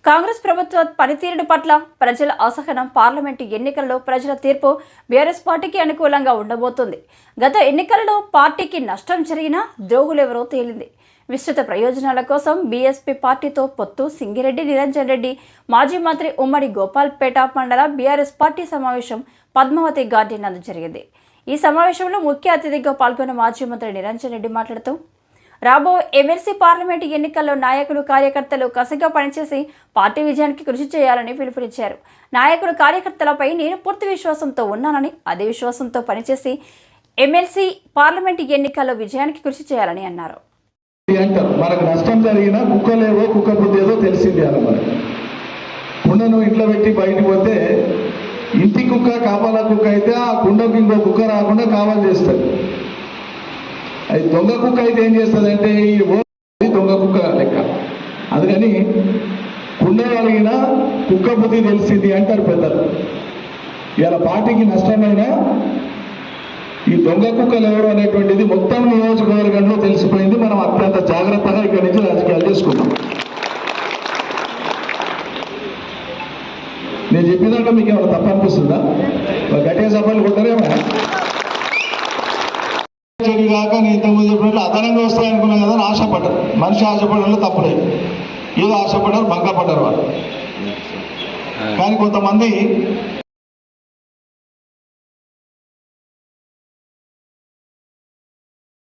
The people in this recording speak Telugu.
కాంగ్రెస్ ప్రభుత్వ పనితీరుడు పట్ల ప్రజల అసహనం, పార్లమెంటు ఎన్నికల్లో ప్రజల తీర్పు బీఆర్ఎస్ పార్టీకి అనుకూలంగా ఉండబోతుంది. గత ఎన్నికలలో పార్టీకి నష్టం జరిగినా ద్రోహులెవరో తేలింది. విస్తృత ప్రయోజనాల కోసం బీఎస్పీ పార్టీతో పొత్తు. సింగిరెడ్డి నిరంజన్ రెడ్డి, మాజీ మంత్రి ఉమ్మడి గోపాల్పేట మండల బీఆర్ఎస్ పార్టీ సమావేశం పద్మావతి గార్డెన్ నందు జరిగింది. ఈ సమావేశంలో ముఖ్య అతిథిగా పాల్గొన్న మాజీ మంత్రి నిరంజన్ రెడ్డి మాట్లాడుతూ, రాబో ఎమ్మెల్సీ పార్లమెంటు ఎన్నికల్లో నాయకులు, కార్యకర్తలు కసిగా పనిచేసి పార్టీ విజయానికి కృషి చేయాలని పిలుపునిచ్చారు. నాయకులు, కార్యకర్తలపై నేను పూర్తి విశ్వాసంతో ఉన్నానని, అదే విశ్వాసంతో పనిచేసి ఎమ్మెల్సీ పార్లమెంటు ఎన్నికల్లో విజయానికి కృషి చేయాలని అన్నారు. మనకు నష్టం జరిగినా కుక్కలేవో కుక్క బుద్ధి ఏదో తెలిసింది అలా. మనకు కుండను ఇంట్లో పెట్టి బయటకు పోతే ఇంటి కుక్క కాపాల కుక్క అయితే ఆ కుండకు ఇంకో కుక్క రాకుండా కావాలి చేస్తుంది. అది దొంగ కుక్క అయితే ఏం చేస్తుంది అంటే ఈ దొంగ కుక్క లెక్క. అందుకని కుండ కలిగిన కుక్క బుద్ధి తెలిసింది అంటారు పెద్దలు. ఇలా పార్టీకి నష్టమైనా ఈ దొంగ కుక్కలు ఎవరు అనేటువంటిది మొత్తం నియోజకవర్గంలో తెలిసిపోయింది. మనం అత్యంత జాగ్రత్తగా ఇక్కడి నుంచి రాజకీయాలు చేసుకుంటాం. నేను చెప్పినట్టు మీకు ఏమైనా తప్ప అనిపిస్తుందా? గట్టిగా సభలు కొట్టారేమో. కాక నేను ఇంతకుముందు చెప్పినట్లు అదనంగా వస్తాయనుకున్నాం కదా అని ఆశపడ్డారు. మనిషి ఆశపడడంలో తప్పలేదు. ఏదో ఆశపడ్డారు, భంగపడ్డారు వాళ్ళు. కానీ కొంతమంది